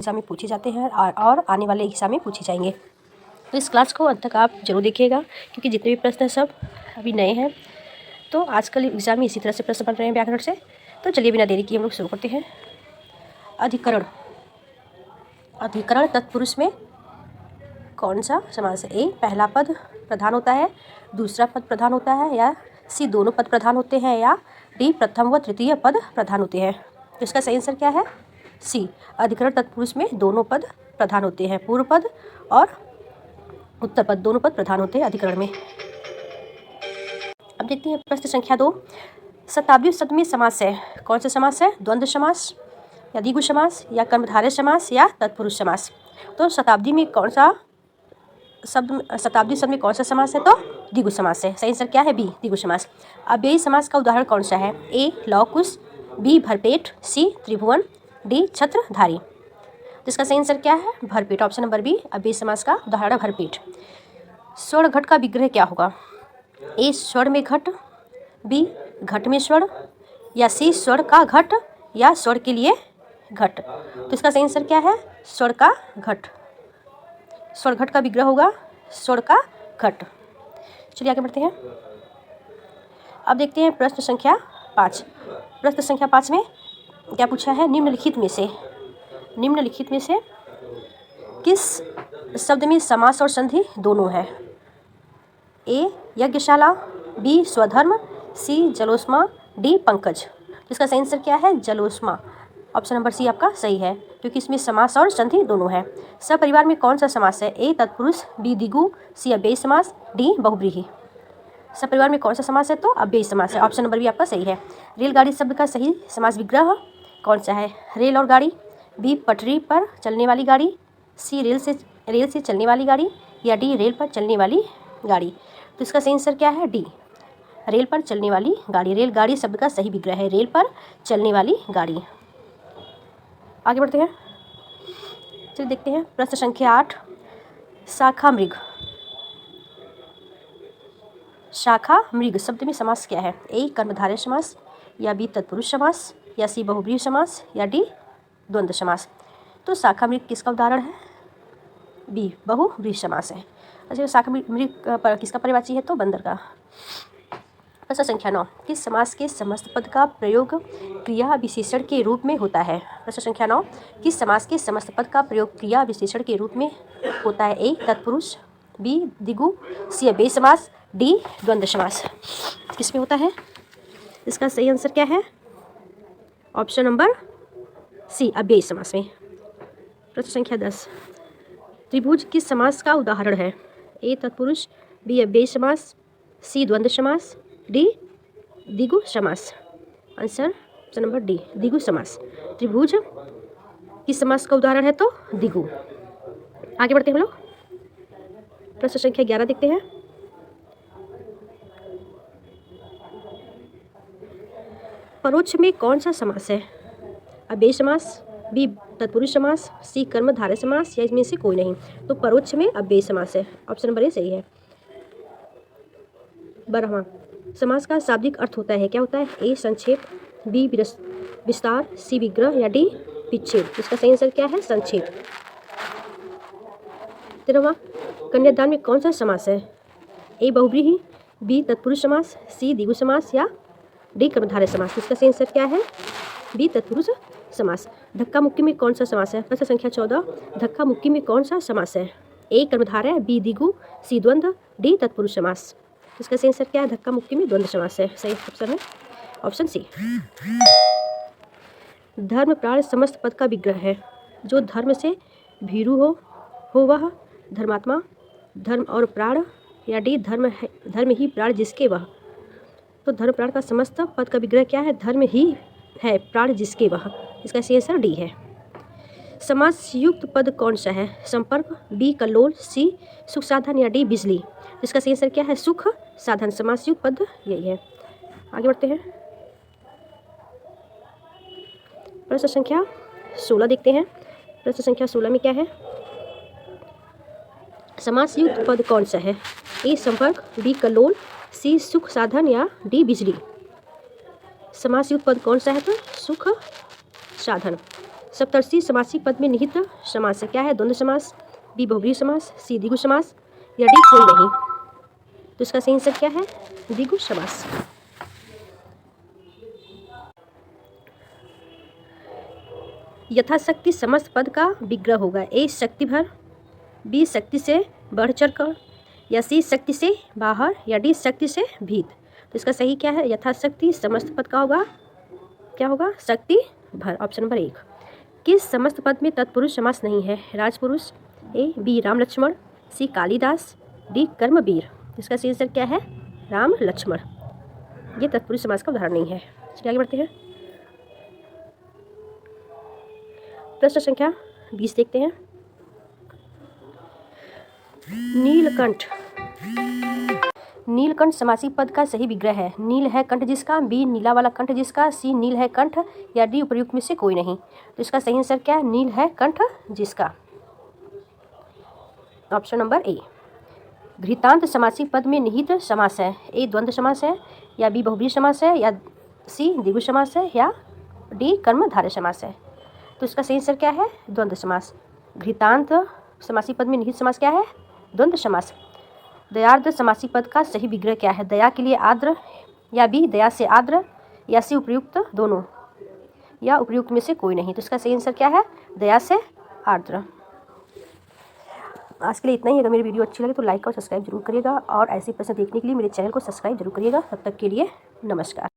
Exam में पूछे जाते हैं और आने वाले एग्जाम में पूछे जाएंगे। तो इस क्लास को अंत तक आप जरूर देखिएगा, क्योंकि जितने भी प्रश्न हैं सब अभी नए हैं। तो आजकल एग्जाम में इसी तरह से प्रश्न बन रहे हैं व्याकरण से। तो चलिए बिना देरी किए हम लोग शुरू करते हैं। अधिकरण। अधिकरण तत्पुरुष में कौन सा समास है? ए पहला पद प्रधान होता है, दूसरा पद प्रधान होता है, या सी दोनों पद प्रधान होते हैं, या डी प्रथम व तृतीय पद प्रधान होते हैं। तो इसका सही आंसर क्या है? सी। अधिकरण तत्पुरुष में दोनों पद प्रधान होते हैं, पूर्व पद और उत्तर पद दोनों पद प्रधान होते हैं अधिकरण में। अब देखते हैं प्रश्न संख्या 2। शताब्दी शब्द में समास है, कौन सा समास है? द्वंद्व समास या द्विगु समास या कर्मधारय समास या तत्पुरुष समास। तो शताब्दी में कौन सा शताब्दी शब्द में कौन सा समास है? तो द्विगु समास है। सही आंसर क्या है? बी द्विगु समास। अव्ययी समास का उदाहरण कौन सा है? ए लवकुश, बी भरपेट, सी त्रिभुवन, डी छत्रधारी। तो इसका सही आंसर क्या है? भरपेट। ऑप्शन नंबर बी अव्ययी समास का उदाहरण भरपेट। स्वर्ण घट का विग्रह क्या होगा? ए स्वर्ण में घट, बी घट में स्वर्ण, या सी स्वर्ण का घट, या स्वर्ण के लिए घट। तो इसका सही आंसर क्या है? स्वर्ण का घट। स्वर्ण घट का विग्रह होगा स्वर्ण का घट। चलिए आगे बढ़ते हैं। अब देखते हैं प्रश्न संख्या 5। प्रश्न संख्या 5 में क्या पूछा है? निम्नलिखित में से किस शब्द में समास और संधि दोनों है? ए यज्ञशाला, बी स्वधर्म, सी जलोष्मा, डी पंकज। इसका सही आंसर क्या है? जलोष्मा। ऑप्शन नंबर सी आपका सही है, क्योंकि इसमें समास और संधि दोनों है। सपरिवार में कौन सा समास है? ए तत्पुरुष, बी द्विगु, सी अव्ययी समास, डी बहुव्रीहि। सपरिवार में कौन सा समास है? तो अव्ययी समास है। ऑप्शन नंबर बी आपका सही है। रेलगाड़ी शब्द का सही समास विग्रह कौन सा है? रेल और गाड़ी, बी पटरी पर चलने वाली गाड़ी, सी रेल से चलने वाली गाड़ी, या डी रेल पर चलने वाली गाड़ी। तो इसका सही आंसर क्या है? डी रेल पर चलने वाली गाड़ी। रेलगाड़ी शब्द का सही विग्रह है रेल पर चलने वाली गाड़ी। आगे बढ़ते हैं। चलिए देखते हैं प्रश्न संख्या 8। शाखा मृग। शाखा मृग शब्द में समास क्या है? ए कर्मधारय समास, या बी तत्पुरुष समास, या सी बहुव्रीहि समास, या डी द्वंद्व समास। तो शाखा मृग किसका उदाहरण है? बी बहुव्रीहि समास है। अच्छा, शाखा मृग पर किसका पर्यायवाची है? तो बंदर का। प्रश्न संख्या 9। किस समास के समस्त पद का प्रयोग क्रिया विशेषण के रूप में होता है? प्रश्न संख्या 9। किस समास के समस्त पद का प्रयोग क्रिया विशेषण के रूप में होता है? ए तत्पुरुष, बी द्विगु, सी अव्ययी समास, डी द्वंद्व समास। किस में होता है? इसका सही आंसर क्या है? ऑप्शन नंबर सी अव्ययी समास में। प्रश्न संख्या 10। त्रिभुज किस समास का उदाहरण है? ए तत्पुरुष, बी अव्ययी समास, सी द्वंद्व समास, डी द्विगु समास। आंसर ऑप्शन नंबर डी द्विगु समास। त्रिभुज किस समास का उदाहरण है? तो द्विगु। आगे बढ़ते हैं हम लोग। प्रश्न संख्या 11 देखते हैं। परोक्ष में कौन सा समास है? अव्ययी समास, बी तत्पुरुष समास, सी कर्मधारय समास, या इसमें से कोई नहीं। तो परोक्ष में अव्ययी समास है। ऑप्शन नंबर ए सही है। 12वां समास का शाब्दिक अर्थ होता है, क्या होता है? ए संक्षेप, बी विस्तार, सी विग्रह, या डी विच्छेद। इसका सही आंसर क्या है? संक्षेप। 13वां कन्यादान में कौन सा समास है? ए बहुव्रीहि, बी तत्पुरुष समास, सी द्विगु समास, या डी कर्मधारय समास। इसका सही आंसर क्या है? बी तत्पुरुष समास। धक्का मुक्की में कौन सा समास है? प्रश्न संख्या 14। धक्का मुक्की में कौन सा समास है? ए कर्मधारय, बी द्विगु, सी द्वंद्व, डी तत्पुरुष समास। इसका सही आंसर क्या है? धक्का मुक्की में द्वंद्व समास है। सही ऑप्शन है ऑप्शन सी। धर्म प्राण समस्त पद का विग्रह है। जो धर्म से भीरू हो वह धर्मात्मा, धर्म और प्राण, या डी धर्म ही प्राण जिसके वह। तो धर्म प्राण का समस्त पद का विग्रह क्या है? धर्म ही है प्राण जिसके वह। इसका सही आंसर डी है। समास युक्त पद कौन सा है? संपर्क, बी कल्लोल, सी सुख साधन, या डी बिजली। इसका सही आंसर क्या है? सुख साधन। समास युक्त पद यही है। आगे बढ़ते हैं। प्रश्न संख्या 16 देखते हैं। प्रश्न संख्या 16 में क्या है? समास युक्त पद कौन सा है? ए संपर्क, बी कल्लोल, सी सुख साधन, या डी बिजली। समास युक्त पद कौन सा है? तो सुख साधन। सप्तर्षि समासिक पद में निहित समास है, क्या है? द्वंद्व समास, बी बहुब्रीहि समास, सी द्विगु समास या डी कोई नहीं। तो इसका सही आंसर क्या है? द्विगु समास। यथाशक्ति समस्त पद का विग्रह होगा, ए शक्ति भर, बी शक्ति से बढ़ चढ़ कर, या सी शक्ति से बाहर, या डी शक्ति से भीत। तो इसका सही क्या है? यथाशक्ति समस्त पद का होगा, क्या होगा? शक्ति भर, ऑप्शन नंबर 1। किस समस्त पद में तत्पुरुष समास नहीं है? राजपुरुष, A B Ram Lakshman, C Kalidas, D कर्मवीर। इसका सही आंसर क्या है? राम लक्ष्मण। ये तत्पुरुष समास का उदाहरण नहीं है। चलिए आगे बढ़ते हैं। प्रश्न संख्या 20 देखते हैं। नीलकंठ, नीलकंठ समासिक पद का सही विग्रह है। नील है कंठ जिसका, बी नीला वाला कंठ जिसका, सी नील है कंठ, या डी उपर्युक्त में से कोई नहीं। तो इसका सही आंसर क्या है? नील है कंठ जिसका, ऑप्शन नंबर ए। घृतांत समासिक पद में निहित समास है, ए द्वंद्व समास है, या बी बहुब्रीहि समास है, या सी द्विगु समास है, या डी कर्मधारय समास है। तो इसका सही आंसर क्या है? द्वंद्व समास। घृतांत समासिक पद में निहित समास क्या है? द्वंद्व समास। दयार्द्र समासिक पद का सही विग्रह क्या है? दया के लिए आर्द्र, या बी दया से आर्द्र, या सी उपर्युक्त दोनों, या उपर्युक्त में से कोई नहीं। तो इसका सही आंसर क्या है? दया से आर्द्र। आज के लिए इतना ही। अगर मेरी वीडियो अच्छी लगे तो लाइक और सब्सक्राइब जरूर करिएगा, और ऐसे प्रश्न देखने के लिए मेरे चैनल को सब्सक्राइब जरूर करिएगा। तब तक के लिए नमस्कार।